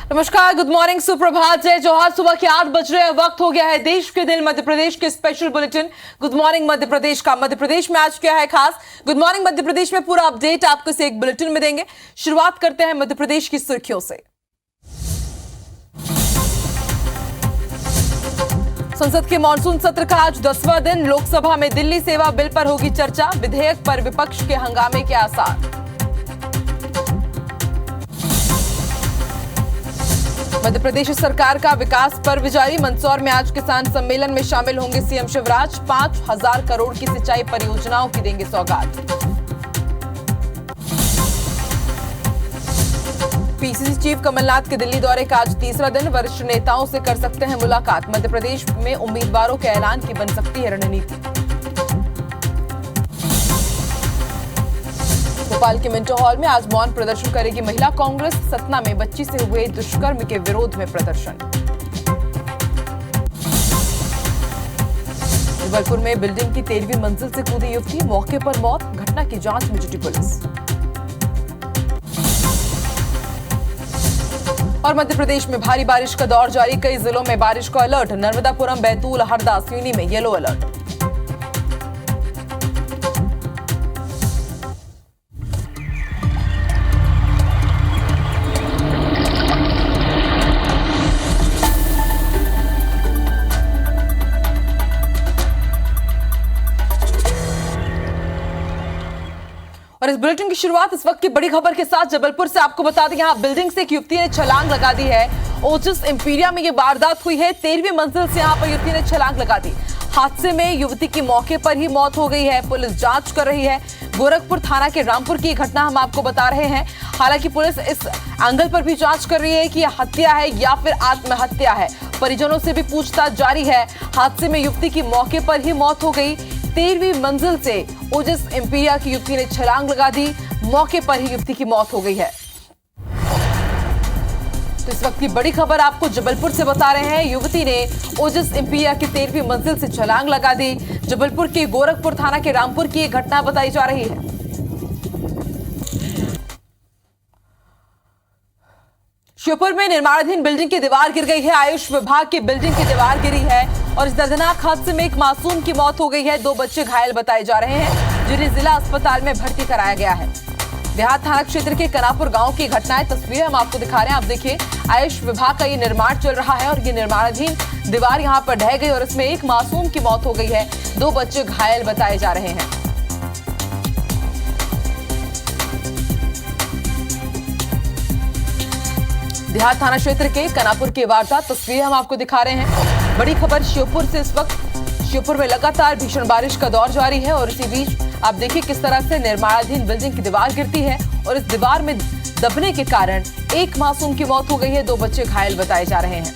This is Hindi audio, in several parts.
नमस्कार, गुड मॉर्निंग, सुप्रभात, जय जोहार। सुबह के 8 बज रहे हैं, वक्त हो गया है देश के दिल मध्य प्रदेश के special bulletin good morning Madhya Pradesh का। मध्य प्रदेश में आज क्या है खास? गुड मॉर्निंग मध्य प्रदेश में पूरा अपडेट आपको इस एक बुलेटिन में देंगे। शुरुआत करते हैं मध्य प्रदेश की सुर्खियों से। संसद के मानसून सत्र का आज 10वां दिन। लोकसभा में दिल्ली सेवा बिल पर होगी चर्चा। विधेयक पर विपक्ष के हंगामे के आसार। मध्य प्रदेश सरकार का विकास पर्व जारी। मंदसौर में आज किसान सम्मेलन में शामिल होंगे सीएम शिवराज। 5,000 करोड़ की सिंचाई परियोजनाओं की देंगे सौगात। पीसीसी चीफ कमलनाथ के दिल्ली दौरे का आज तीसरा दिन। वरिष्ठ नेताओं से कर सकते हैं मुलाकात। मध्य प्रदेश में उम्मीदवारों के ऐलान की बन सकती है रणनीति। भोपाल के मिंटो हॉल में आज मौन प्रदर्शन करेगी महिला कांग्रेस। सतना में बच्ची से हुए दुष्कर्म के विरोध में प्रदर्शन। जबलपुर में बिल्डिंग की 13वीं मंजिल से कूदी युवती, मौके पर मौत। घटना की जांच में जुटी पुलिस। और मध्य प्रदेश में भारी बारिश का दौर जारी। कई जिलों में बारिश का अलर्ट। नर्मदापुरम, बैतूल, हरदा, सिवनी में येलो अलर्ट। और इस बुलेटिन की शुरुआत इस वक्त की बड़ी खबर के साथ जबलपुर से। आपको बता दें, यहां बिल्डिंग से एक युवती ने छलांग लगा दी है। ओजस इंपीरिया में यह वारदात हुई है। 13वीं मंजिल से यहां पर युवती ने छलांग लगा दी। हादसे में युवती की मौके पर ही मौत हो गई है। पुलिस जांच कर रही है। गोरखपुर थाना के रामपुर की घटना हम आपको बता रहे हैं। हालांकि पुलिस इस एंगल पर भी जांच कर रही है कि यह हत्या है या फिर आत्महत्या है। परिजनों से भी पूछताछ जारी है। हादसे में युवती की मौके पर ही मौत हो गई। 13वीं मंजिल से ओजस इंपीरिया की युवती ने छलांग लगा दी। मौके पर ही युवती की मौत हो गई है। तो इस वक्त की बड़ी खबर आपको जबलपुर से बता रहे हैं। युवती ने ओजस इंपीरिया की 13वीं मंजिल से छलांग लगा दी। जबलपुर के गोरखपुर थाना के रामपुर की एक घटना बताई जा रही है। श्योपुर में निर्माणाधीन बिल्डिंग की दीवार गिर गई है। आयुष विभाग की बिल्डिंग की दीवार गिरी है और इस दर्दनाक हादसे में एक मासूम की मौत हो गई है। 2 बच्चे घायल बताए जा रहे हैं, जिन्हें जिला अस्पताल में भर्ती कराया गया है। देहात थाना क्षेत्र के कनापुर गांव की घटनाएं तस्वीरें हम आपको दिखा रहे हैं। आप देखिए, आयुष विभाग का ये निर्माण चल रहा है और ये निर्माणाधीन दीवार यहां पर ढह गई और इसमें एक मासूम की मौत हो गई है। 2 बच्चे घायल बताए जा रहे हैं। देहात थाना क्षेत्र के कनापुर की वारदात तस्वीरें हम आपको दिखा रहे हैं। बड़ी खबर श्योपुर से। इस वक्त श्योपुर में लगातार भीषण बारिश का दौर जारी है और इसी बीच आप देखिए किस तरह से निर्माणाधीन बिल्डिंग की दीवार गिरती है और इस दीवार में दबने के कारण एक मासूम की मौत हो गई है। 2 बच्चे घायल बताए जा रहे हैं।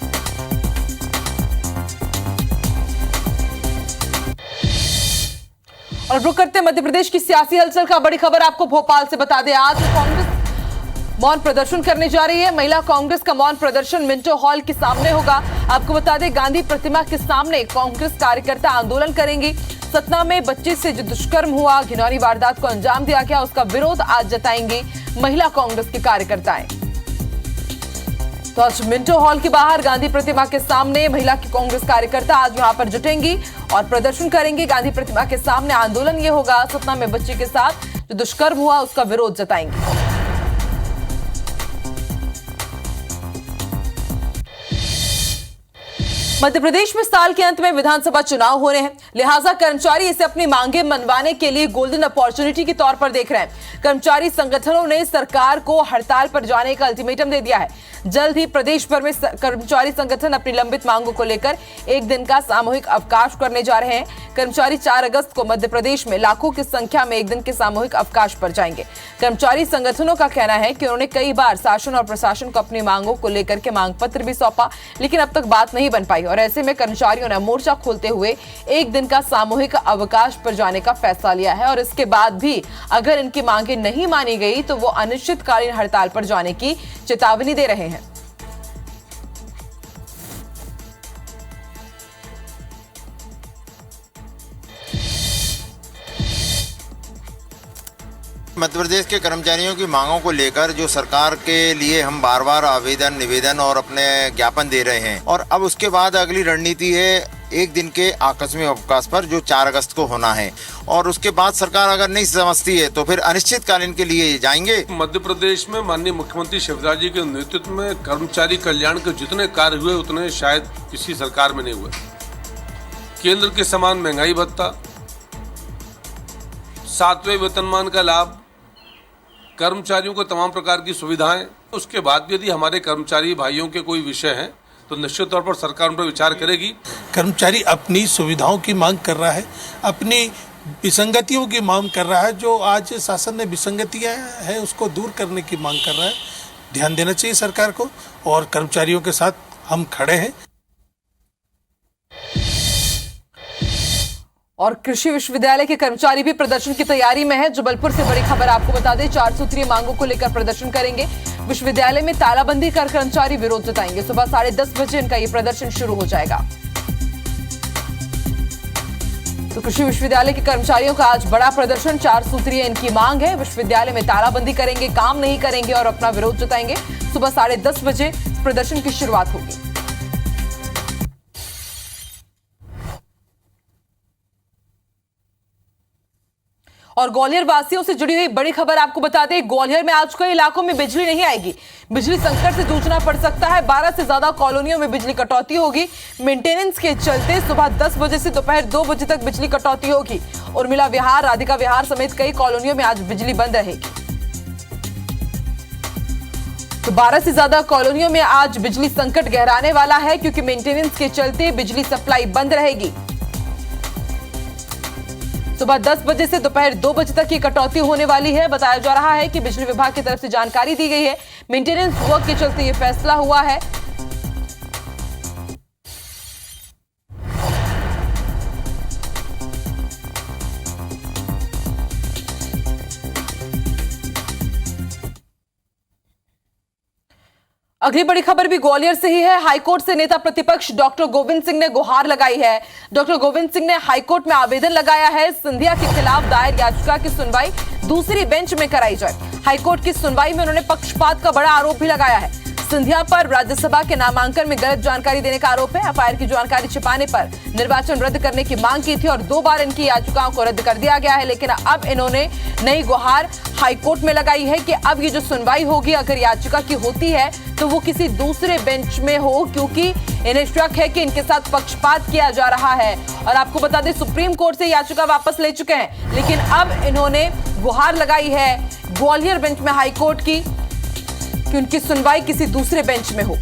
और रुक करते मध्य प्रदेश की सियासी हलचल का। बड़ी खबर आपको भोपाल से बता दें, आज कांग्रेस मौन प्रदर्शन करने जा रही है। महिला कांग्रेस का मौन प्रदर्शन मिंटो हॉल के सामने होगा। आपको बता दें, गांधी प्रतिमा के सामने कांग्रेस कार्यकर्ता आंदोलन करेंगी। सतना में बच्चे से जो दुष्कर्म हुआ, घिनौनी वारदात को अंजाम दिया गया, उसका विरोध आज जताएंगी महिला कांग्रेस के कार्यकर्ताएं। तो आज मिंटो हॉल के बाहर गांधी प्रतिमा के सामने महिला की कांग्रेस कार्यकर्ता आज यहां पर जुटेंगी और प्रदर्शन करेंगे। गांधी प्रतिमा के सामने आंदोलन ये होगा। सतना में बच्चे के साथ जो दुष्कर्म हुआ उसका विरोध जताएंगे। मध्य प्रदेश में साल के अंत में विधानसभा चुनाव हो रहे हैं, लिहाजा कर्मचारी इसे अपनी मांगे मनवाने के लिए गोल्डन अपॉर्चुनिटी के तौर पर देख रहे हैं। कर्मचारी संगठनों ने सरकार को हड़ताल पर जाने का अल्टीमेटम दे दिया है। जल्द ही प्रदेश भर में कर्मचारी संगठन अपनी लंबित मांगों को लेकर एक दिन का सामूहिक अवकाश करने जा रहे हैं। कर्मचारी 4 अगस्त को मध्य प्रदेश में लाखों की संख्या में एक दिन के सामूहिक अवकाश पर जाएंगे। कर्मचारी संगठनों का कहना है कि उन्होंने कई बार शासन और प्रशासन को अपनी मांगों को लेकर के मांग पत्र भी सौंपा, लेकिन अब तक बात नहीं बन पाई और ऐसे में कर्मचारियों ने मोर्चा खोलते हुए एक दिन का सामूहिक अवकाश पर जाने का फैसला लिया है। और इसके बाद भी अगर इनकी मांगे नहीं मानी गई तो वो अनिश्चितकालीन हड़ताल पर जाने की चेतावनी दे रहे हैं। मध्य प्रदेश के कर्मचारियों की मांगों को लेकर जो सरकार के लिए हम बार बार आवेदन, निवेदन और अपने ज्ञापन दे रहे हैं, और अब उसके बाद अगली रणनीति है एक दिन के आकस्मिक अवकाश पर जो 4 अगस्त को होना है, और उसके बाद सरकार अगर नहीं समझती है तो फिर अनिश्चितकालीन के लिए जाएंगे। मध्य प्रदेश में माननीय मुख्यमंत्री शिवराज जी के नेतृत्व में कर्मचारी कल्याण के जितने कार्य हुए उतने शायद किसी सरकार में नहीं हुए। केंद्र के समान महंगाई भत्ता, 7वें वेतनमान का लाभ, कर्मचारियों को तमाम प्रकार की सुविधाएं, उसके बाद भी यदि हमारे कर्मचारी भाइयों के कोई विषय हैं तो निश्चित तौर पर सरकार उन पर विचार करेगी। कर्मचारी अपनी सुविधाओं की मांग कर रहा है, अपनी विसंगतियों की मांग कर रहा है। जो आज शासन ने विसंगतियां हैं उसको दूर करने की मांग कर रहा है। ध्यान देना चाहिए सरकार को, और कर्मचारियों के साथ हम खड़े हैं। और कृषि विश्वविद्यालय के कर्मचारी भी प्रदर्शन की तैयारी में है। जबलपुर से बड़ी खबर आपको बता दें, 4 सूत्रीय मांगों को लेकर प्रदर्शन करेंगे। विश्वविद्यालय में तालाबंदी कर कर्मचारी विरोध जताएंगे। सुबह 10:30 बजे इनका ये प्रदर्शन शुरू हो जाएगा। तो कृषि विश्वविद्यालय के कर्मचारियों का आज बड़ा प्रदर्शन, 4 सूत्रीय इनकी मांग है। विश्वविद्यालय में तालाबंदी करेंगे, काम नहीं करेंगे और अपना विरोध जताएंगे। सुबह 10:30 बजे प्रदर्शन की शुरुआत होगी। और ग्वालियर वासियों से जुड़ी हुई बड़ी खबर आपको बता दें, ग्वालियर में आज कई इलाकों में बिजली नहीं आएगी। बिजली संकट से जूझना पड़ सकता है। 12 से ज्यादा कॉलोनियों में बिजली कटौती होगी। मेंटेनेंस के चलते सुबह 10 बजे से दोपहर 2 बजे तक बिजली कटौती होगी। उर्मिला विहार, राधिका विहार समेत कई कॉलोनियों में आज बिजली बंद रहेगी। तो 12 से ज्यादा कॉलोनियों में आज बिजली संकट गहराने वाला है, क्योंकि मेंटेनेंस के चलते बिजली सप्लाई बंद रहेगी। सुबह 10 बजे से दोपहर 2 बजे तक की कटौती होने वाली है। बताया जा रहा है कि बिजली विभाग की तरफ से जानकारी दी गई है। मेंटेनेंस वर्क के चलते यह फैसला हुआ है। अगली बड़ी खबर भी ग्वालियर से ही है। हाईकोर्ट से नेता प्रतिपक्ष डॉक्टर गोविंद सिंह ने गुहार लगाई है। डॉक्टर गोविंद सिंह ने हाईकोर्ट में आवेदन लगाया है, सिंधिया के खिलाफ दायर याचिका की सुनवाई दूसरी बेंच में कराई जाए। हाईकोर्ट की सुनवाई में उन्होंने पक्षपात का बड़ा आरोप भी लगाया है। सिंधिया पर राज्यसभा के नामांकन में गलत जानकारी देने का आरोप है। एफआईआर की जानकारी छिपाने पर निर्वाचन रद्द करने की मांग की थी और 2 बार इनकी याचिकाओं को रद्द कर दिया गया है। लेकिन अब इन्होंने नई गुहार हाईकोर्ट में लगाई है कि अब ये जो सुनवाई होगी, अगर याचिका की होती है तो वो किसी दूसरे बेंच में हो, क्योंकि इन्हें शक है कि इनके साथ पक्षपात किया जा रहा है। और आपको बता दें, सुप्रीम कोर्ट से याचिका वापस ले चुके हैं, लेकिन अब इन्होंने गुहार लगाई है ग्वालियर बेंच में हाईकोर्ट की कि उनकी सुनवाई किसी दूसरे बेंच में हो।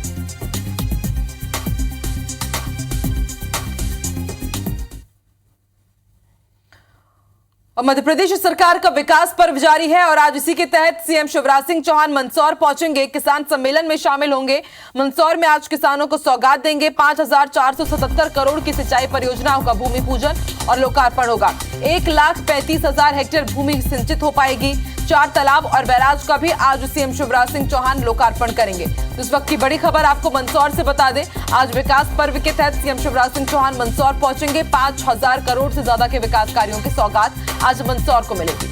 और मध्य प्रदेश सरकार का विकास पर्व जारी है और आज इसी के तहत सीएम शिवराज सिंह चौहान मंदसौर पहुंचेंगे, किसान सम्मेलन में शामिल होंगे। मंदसौर में आज किसानों को सौगात देंगे। 5,477 करोड़ की सिंचाई परियोजनाओं का भूमि पूजन और लोकार्पण होगा। 1,35,000 हेक्टेयर भूमि सिंचित हो पाएगी। 4 तालाब और बैराज का भी आज सीएम शिवराज सिंह चौहान लोकार्पण करेंगे। तो इस वक्त की बड़ी खबर आपको मंदसौर से बता दें, आज विकास पर्व के तहत सीएम शिवराज सिंह चौहान मंदसौर पहुंचेंगे। 5,000 करोड़ से ज्यादा के विकास कार्यों की सौगात आज मंदसौर को मिलेगी।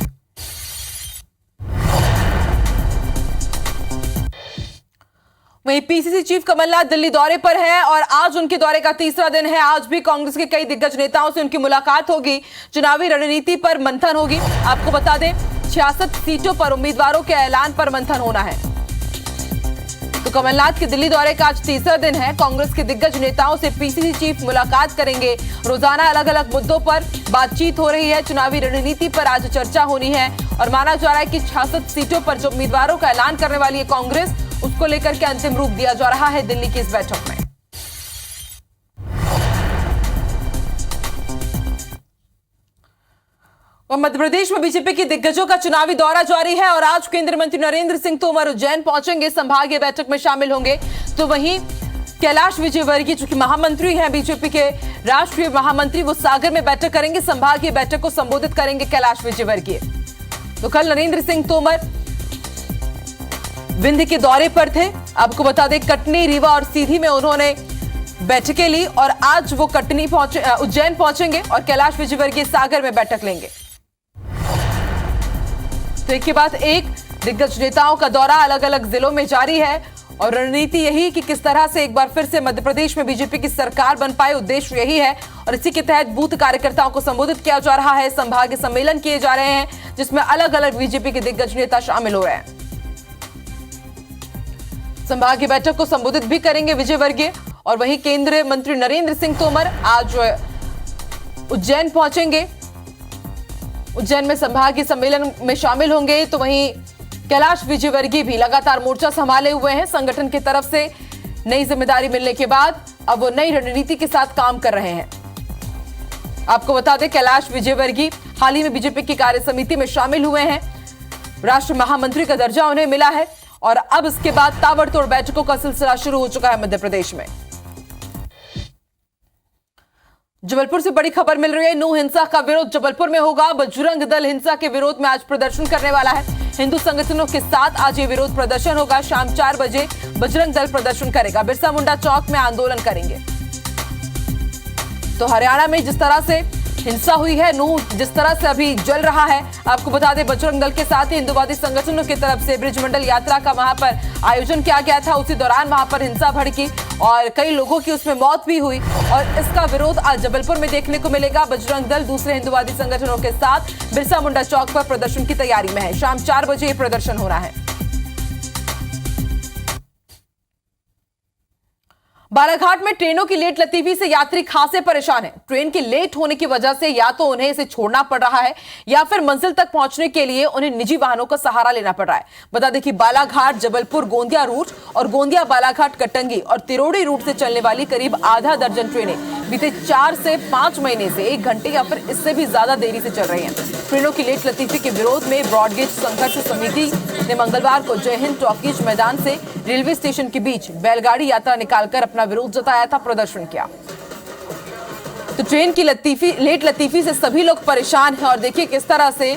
वहीं पीसीसी चीफ कमलनाथ दिल्ली दौरे पर हैं और आज उनके दौरे का तीसरा दिन है। आज भी कांग्रेस के कई दिग्गज नेताओं से उनकी मुलाकात होगी। चुनावी रणनीति पर मंथन होगी। आपको बता दें, 66 सीटों पर उम्मीदवारों के ऐलान पर मंथन होना है। तो कमलनाथ के दिल्ली दौरे का आज तीसरा दिन है। कांग्रेस के दिग्गज नेताओं से पीसीसी चीफ मुलाकात करेंगे। रोजाना अलग अलग मुद्दों पर बातचीत हो रही है। चुनावी रणनीति पर आज चर्चा होनी है और माना जा रहा है कि 66 सीटों पर जो उम्मीदवारों का ऐलान करने वाली है कांग्रेस, उसको लेकर के अंतिम रूप दिया जा रहा है दिल्ली की इस बैठक में। और मध्य प्रदेश में बीजेपी के दिग्गजों का चुनावी दौरा जारी है और आज केंद्रीय मंत्री नरेंद्र सिंह तोमर उज्जैन पहुंचेंगे, संभागीय बैठक में शामिल होंगे। तो वहीं कैलाश विजयवर्गीय जो कि महामंत्री हैं, बीजेपी के राष्ट्रीय महामंत्री, वो सागर में बैठक करेंगे। संभागीय बैठक को संबोधित करेंगे कैलाश विजयवर्गीय। तो कल नरेंद्र सिंह तोमर विंध्य के दौरे पर थे। आपको बता दें, कटनी, रीवा और सीधी में उन्होंने बैठकें ली और आज वो उज्जैन पहुंचेंगे और कैलाश विजयवर्गीय सागर में बैठक लेंगे। तो एक के बाद एक दिग्गज नेताओं का दौरा अलग अलग जिलों में जारी है और रणनीति यही कि किस तरह से एक बार फिर से मध्य प्रदेश में बीजेपी की सरकार बन पाए, उद्देश्य यही है। और इसी के तहत बूथ कार्यकर्ताओं को संबोधित किया जा रहा है, संभागीय सम्मेलन किए जा रहे हैं जिसमें अलग अलग बीजेपी के दिग्गज नेता शामिल हो रहे हैं। संभागीय बैठक को संबोधित भी करेंगे विजयवर्गीय। और वहीं केंद्रीय मंत्री नरेंद्र सिंह तोमर आज उज्जैन पहुंचेंगे, उज्जैन में संभागीय सम्मेलन में शामिल होंगे। तो वहीं कैलाश विजयवर्गीय भी लगातार मोर्चा संभाले हुए हैं। संगठन की तरफ से नई जिम्मेदारी मिलने के बाद अब वो नई रणनीति के साथ काम कर रहे हैं। आपको बता दें, कैलाश विजयवर्गीय हाल ही में बीजेपी की कार्य समिति में शामिल हुए हैं। राष्ट्रीय महामंत्री का दर्जा उन्हें मिला है और अब इसके बाद ताबड़तोड़ बैठकों का सिलसिला शुरू हो चुका है मध्य प्रदेश में। जबलपुर से बड़ी खबर मिल रही है। नो हिंसा का विरोध जबलपुर में होगा। बजरंग दल हिंसा के विरोध में आज प्रदर्शन करने वाला है। हिंदू संगठनों के साथ आज ये विरोध प्रदर्शन होगा। शाम 4 बजे बजरंग दल प्रदर्शन करेगा। बिरसा मुंडा चौक में आंदोलन करेंगे। तो हरियाणा में जिस तरह से हिंसा हुई है, नूह जिस तरह से अभी जल रहा है, आपको बता दें बजरंग दल के साथ ही हिंदुवादी संगठनों की तरफ से ब्रिजमंडल यात्रा का वहां पर आयोजन किया गया था। उसी दौरान वहां पर हिंसा भड़की और कई लोगों की उसमें मौत भी हुई और इसका विरोध आज जबलपुर में देखने को मिलेगा। बजरंग दल दूसरे हिंदुवादी संगठनों के साथ बिरसा मुंडा चौक पर प्रदर्शन की तैयारी में है। शाम 4 बजे ये प्रदर्शन हो रहा है। बालाघाट में ट्रेनों की लेट लतीफी से यात्री खासे परेशान हैं। ट्रेन की लेट होने की वजह से या तो उन्हें इसे छोड़ना पड़ रहा है या फिर मंजिल तक पहुंचने के लिए उन्हें निजी वाहनों का सहारा लेना पड़ रहा है। बता दें कि बालाघाट जबलपुर गोंदिया रूट और गोंदिया बालाघाट कटंगी और तिरोड़ी रूट से चलने वाली करीब आधा दर्जन ट्रेनें बीते 4 से 5 महीने से 1 घंटे या फिर इससे भी ज्यादा देरी से चल रही हैं। ट्रेनों की लेट लतीफी के विरोध में ब्रॉडगेज संघर्ष समिति ने मंगलवार को जय हिंद टॉकीज मैदान से रेलवे स्टेशन के बीच बैलगाड़ी यात्रा निकालकर अपना विरोध जताया था, प्रदर्शन किया। तो ट्रेन की लेट लतीफी से सभी लोग परेशान हैं और देखिए किस तरह से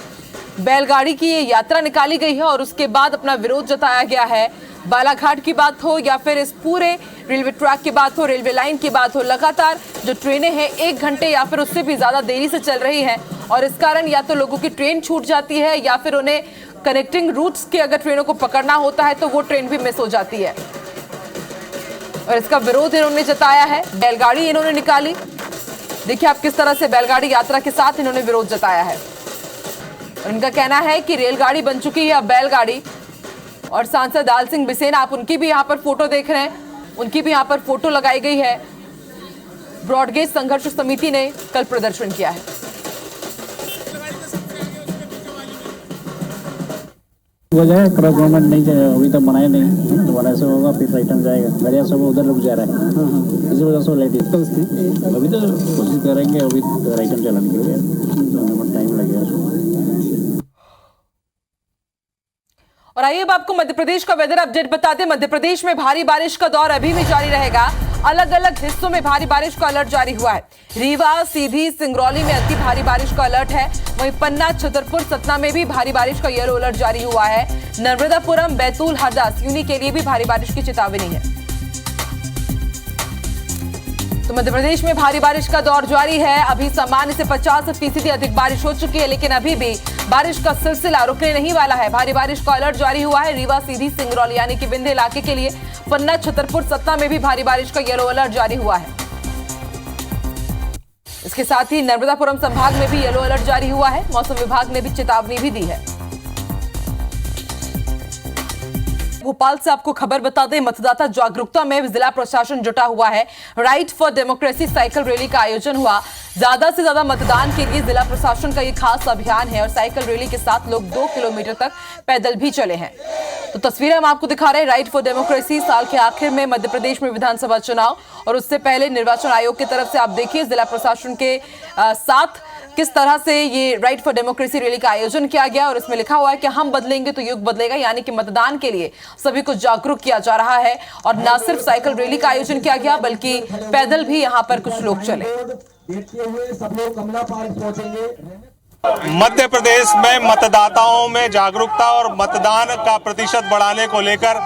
बैलगाड़ी की ये यात्रा निकाली गई है और उसके बाद अपना विरोध जताया गया है। बालाघाट की बात हो या फिर इस पूरे रेलवे ट्रैक की बात हो, रेलवे लाइन की बात हो, लगातार जो ट्रेनें हैं 1 घंटे या फिर उससे भी ज्यादा देरी से चल रही हैं और इस कारण या तो लोगों की ट्रेन छूट जाती है या फिर उन्हें कनेक्टिंग रूट्स के अगर ट्रेनों को पकड़ना होता है तो वो ट्रेन भी मिस हो जाती है और इसका विरोध इन्होंने जताया है। बैलगाड़ी इन्होंने निकाली। देखिए आप किस तरह से बैलगाड़ी यात्रा के साथ इन्होंने विरोध जताया है और इनका कहना है कि रेलगाड़ी बन चुकी है अब बैलगाड़ी। और सांसद दाल सिंह बिसेन, आप उनकी भी यहाँ पर फोटो देख रहे हैं, उनकी भी यहाँ पर फोटो लगाई गई है। ब्रॉडगेज संघर्ष समिति ने कल प्रदर्शन किया है। वजह है गवर्नमेंट नहीं अभी तक बनाए नहीं, दोबारा से होगा फिर रिटर्न जाएगा। गाड़ियाँ सब उधर रुक जा रहा है, इसी वजह से लेट है। अभी तो कोशिश करेंगे अभी रिटर्न चलाने के लिए, टाइम लगेगा। और आइए अब आपको मध्य प्रदेश का वेदर अपडेट बता दें। मध्य प्रदेश में भारी बारिश का दौर अभी भी जारी रहेगा। अलग अलग हिस्सों में भारी बारिश का अलर्ट जारी हुआ है। रीवा, सीधी, सिंगरौली में अति भारी बारिश का अलर्ट है। वहीं पन्ना, छतरपुर, सतना में भी भारी बारिश का येलो अलर्ट जारी हुआ है। नर्मदापुरम, बैतूल, हरदा, सिवनी के लिए भी भारी बारिश की चेतावनी है। तो मध्य प्रदेश में भारी बारिश का दौर जारी है। अभी सामान्य से 50% अधिक बारिश हो चुकी है, लेकिन अभी भी बारिश का सिलसिला रुकने नहीं वाला है। भारी बारिश का अलर्ट जारी हुआ है रीवा, सीधी, सिंगरौली यानी कि विंध्य इलाके के लिए। पन्ना, छतरपुर, सतना में भी भारी बारिश का येलो अलर्ट जारी हुआ है। इसके साथ ही नर्मदापुरम संभाग में भी येलो अलर्ट जारी हुआ है। मौसम विभाग ने भी चेतावनी भी दी है। भोपाल से आपको खबर बता दें, मतदाता जागरूकता में जिला प्रशासन जुटा हुआ है। Right for democracy cycle rally का आयोजन हुआ। ज्यादा से ज्यादा मतदान के लिए जिला प्रशासन का ये खास अभियान है और साइकिल रैली के साथ लोग 2 किलोमीटर तक पैदल भी चले हैं। तो तस्वीरें हम आपको दिखा रहे हैं। राइट फॉर डेमोक्रेसी, साल के आखिर में मध्य प्रदेश में विधानसभा चुनाव और उससे पहले निर्वाचन आयोग की तरफ से आप देखिए जिला प्रशासन के साथ किस तरह से ये राइट फॉर डेमोक्रेसी रैली का आयोजन किया गया और इसमें लिखा हुआ है कि हम बदलेंगे तो युग बदलेगा, यानी कि मतदान के लिए सभी को जागरूक किया जा रहा है। और न सिर्फ साइकिल रैली का आयोजन किया गया बल्कि पैदल भी यहाँ पर कुछ लोग चले। मध्य प्रदेश में मतदाताओं में जागरूकता और मतदान का प्रतिशत बढ़ाने को लेकर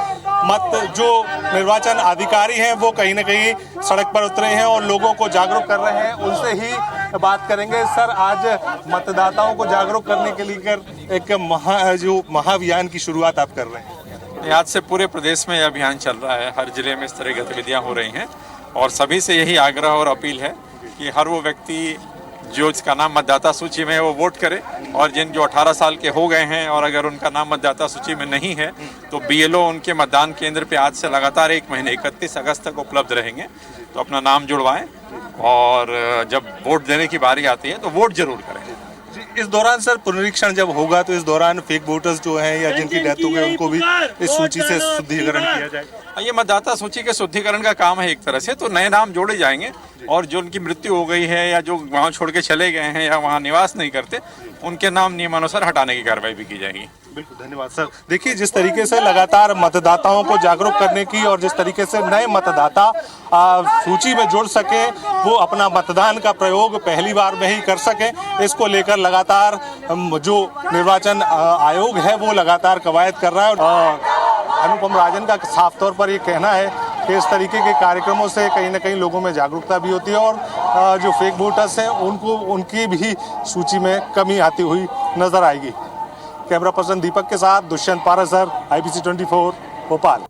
जो निर्वाचन अधिकारी हैं वो कहीं न कहीं सड़क पर उतरे हैं और लोगों को जागरूक कर रहे हैं। उनसे ही बात करेंगे। सर, आज मतदाताओं को जागरूक करने के लिए एक महाअभियान की शुरुआत आप कर रहे हैं। आज से पूरे प्रदेश में यह अभियान चल रहा है, हर जिले में इस तरह की गतिविधियां हो रही हैं और सभी से यही आग्रह और अपील है कि हर वो व्यक्ति जो इसका नाम मतदाता सूची में है वो वोट करे, और जिन जो 18 साल के हो गए हैं और अगर उनका नाम मतदाता सूची में नहीं है तो BLO उनके मतदान केंद्र पे आज से लगातार 1 महीने 31 अगस्त तक उपलब्ध रहेंगे, तो अपना नाम जुड़वाएं और जब वोट देने की बारी आती है तो वोट जरूर करें। इस दौरान सर पुनरीक्षण जब होगा तो इस दौरान फेक वोटर्स जो हैं या जिनकी डेथ हो गई उनको भी इस सूची से शुद्धिकरण किया जाएगा। ये मतदाता सूची के शुद्धिकरण का काम है एक तरह से, तो नए नाम जोड़े जाएंगे और जो उनकी मृत्यु हो गई है या जो गांव छोड़ के चले गए हैं या वहां निवास नहीं करते उनके नाम नियमानुसार हटाने की कार्रवाई भी की जाएगी। बिल्कुल, धन्यवाद सर। देखिए, जिस तरीके से लगातार मतदाताओं को जागरूक करने की और जिस तरीके से नए मतदाता सूची में जुड़ सके, वो अपना मतदान का प्रयोग पहली बार में ही कर सके, इसको लेकर लगातार जो निर्वाचन आयोग है वो लगातार कवायद कर रहा है। और अनुपम राजन का साफ तौर पर ये कहना है कि इस तरीके के कार्यक्रमों से कहीं ना कहीं लोगों में जागरूकता भी होती है और जो फेक वोटर्स हैं उनकी भी सूची में कमी आती हुई नजर आएगी। कैमरा पर्सन दीपक के साथ दुष्यंत पारासर, IBC 24 भोपाल।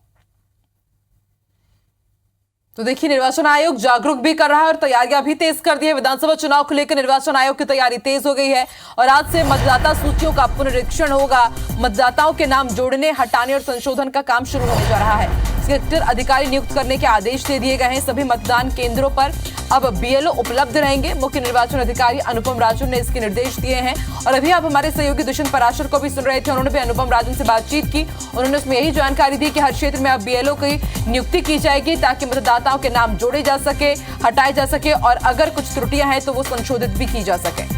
तो देखिए, निर्वाचन आयोग जागरूक भी कर रहा है और तैयारियां भी तेज कर दी है। विधानसभा चुनाव को लेकर निर्वाचन आयोग की तैयारी तेज हो गई है और आज से मतदाता सूचियों का पुनरीक्षण होगा। मतदाताओं के नाम जोड़ने, हटाने और संशोधन का काम शुरू होने जा रहा है। सेक्टर अधिकारी नियुक्त करने के आदेश दे दिए गए हैं। सभी मतदान केंद्रों पर अब BLO उपलब्ध रहेंगे। मुख्य निर्वाचन अधिकारी अनुपम राजन ने इसके निर्देश दिए हैं और अभी आप हमारे सहयोगी दुष्यंत पराशर को भी सुन रहे थे, उन्होंने भी अनुपम राजन से बातचीत की। उन्होंने उसमें यही जानकारी दी कि हर क्षेत्र में अब BLO की नियुक्ति की जाएगी ताकि मतदाताओं के नाम जोड़े जा सके, हटाए जा सके और अगर कुछ त्रुटियां हैं तो वो संशोधित भी की जा सके।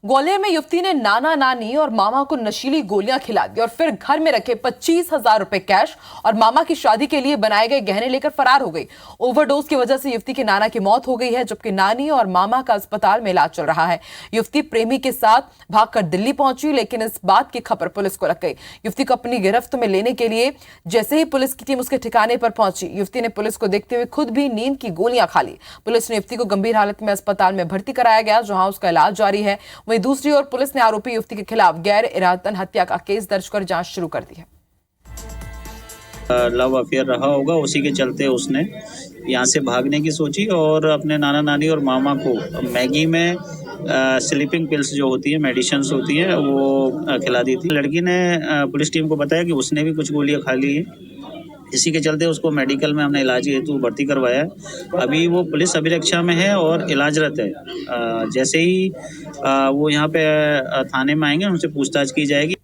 ग्वालियर में युवती ने नाना नानी और मामा को नशीली गोलियां खिला दी और फिर घर में रखे 25,000 रुपए कैश और मामा की शादी के लिए बनाए गए गहने लेकर फरार हो गई। ओवरडोज की वजह से युवती के नाना की मौत हो गई है, जबकि नानी और मामा का अस्पताल में इलाज चल रहा है। युवती प्रेमी के साथ भागकर दिल्ली पहुंची, लेकिन इस बात की खबर पुलिस को लग गई। युवती को अपनी गिरफ्त में लेने के लिए जैसे ही पुलिस की टीम उसके ठिकाने पर पहुंची, युवती ने पुलिस को देखते हुए खुद भी नींद की गोलियां खा ली। पुलिस ने युवती को गंभीर हालत में अस्पताल में भर्ती कराया गया, जहां उसका इलाज जारी है। वहीं दूसरी ओर पुलिस ने आरोपी युवती के खिलाफ गैर इरादतन हत्या का केस दर्ज कर जांच शुरू कर दी है। लव अफेयर रहा होगा, उसी के चलते उसने यहाँ से भागने की सोची और अपने नाना नानी और मामा को मैगी में स्लीपिंग पिल्स जो होती है, मेडिसिन्स होती है, वो खिला दी थी। लड़की ने पुलिस टीम को बताया कि उसने भी कुछ गोलियां खा ली है। इसी के चलते उसको मेडिकल में हमने इलाज हेतु भर्ती करवाया है। अभी वो पुलिस अभिरक्षा में है और इलाजरत है। जैसे ही वो यहाँ पे थाने में आएंगे उनसे पूछताछ की जाएगी।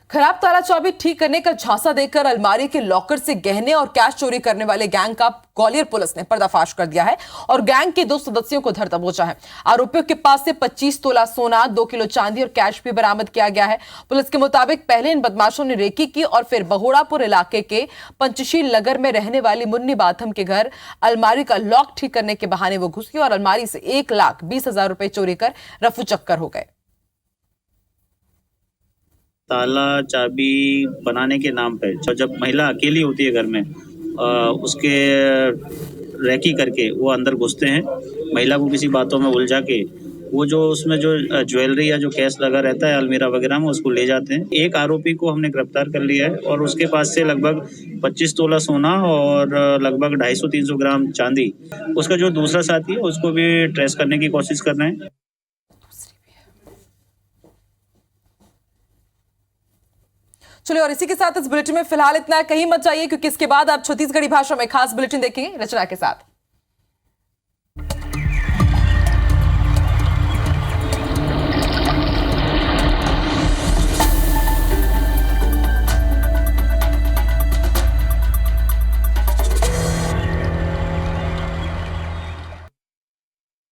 खराब ताला चाबी ठीक करने का झांसा देकर अलमारी के लॉकर से गहने और कैश चोरी करने वाले गैंग का ग्वालियर पुलिस ने पर्दाफाश कर दिया है और गैंग के 2 सदस्यों को धर दबोचा है। आरोपियों के पास से 25 तोला सोना, 2 किलो चांदी और कैश भी बरामद किया गया है। पुलिस के मुताबिक पहले इन बदमाशों ने रेकी की और फिर बहुड़ापुर इलाके के पंचशील नगर में रहने वाली मुन्नी बाथम के घर अलमारी का लॉक ठीक करने के बहाने वो घुसी और अलमारी से 1,20,000 रुपए चोरी कर रफू चक्कर हो गए। ताला चाबी बनाने के नाम पे जब महिला अकेली होती है घर में, उसके रैकी करके वो अंदर घुसते हैं। महिला को किसी बातों में उलझा के वो जो उसमें जो ज्वेलरी या जो कैश लगा रहता है अलमीरा वगैरह में, उसको ले जाते हैं। एक आरोपी को हमने गिरफ्तार कर लिया है और उसके पास से लगभग 25 तोला सोना और लगभग 250-300 ग्राम चांदी। उसका जो दूसरा साथी है उसको भी ट्रेस करने की कोशिश कर रहे हैं। चलिए, और इसी के साथ इस बुलेटिन में फिलहाल इतना। कहीं मत जाइए, क्योंकि इसके बाद आप छत्तीसगढ़ी भाषा में खास बुलेटिन देखेंगे रचना के साथ।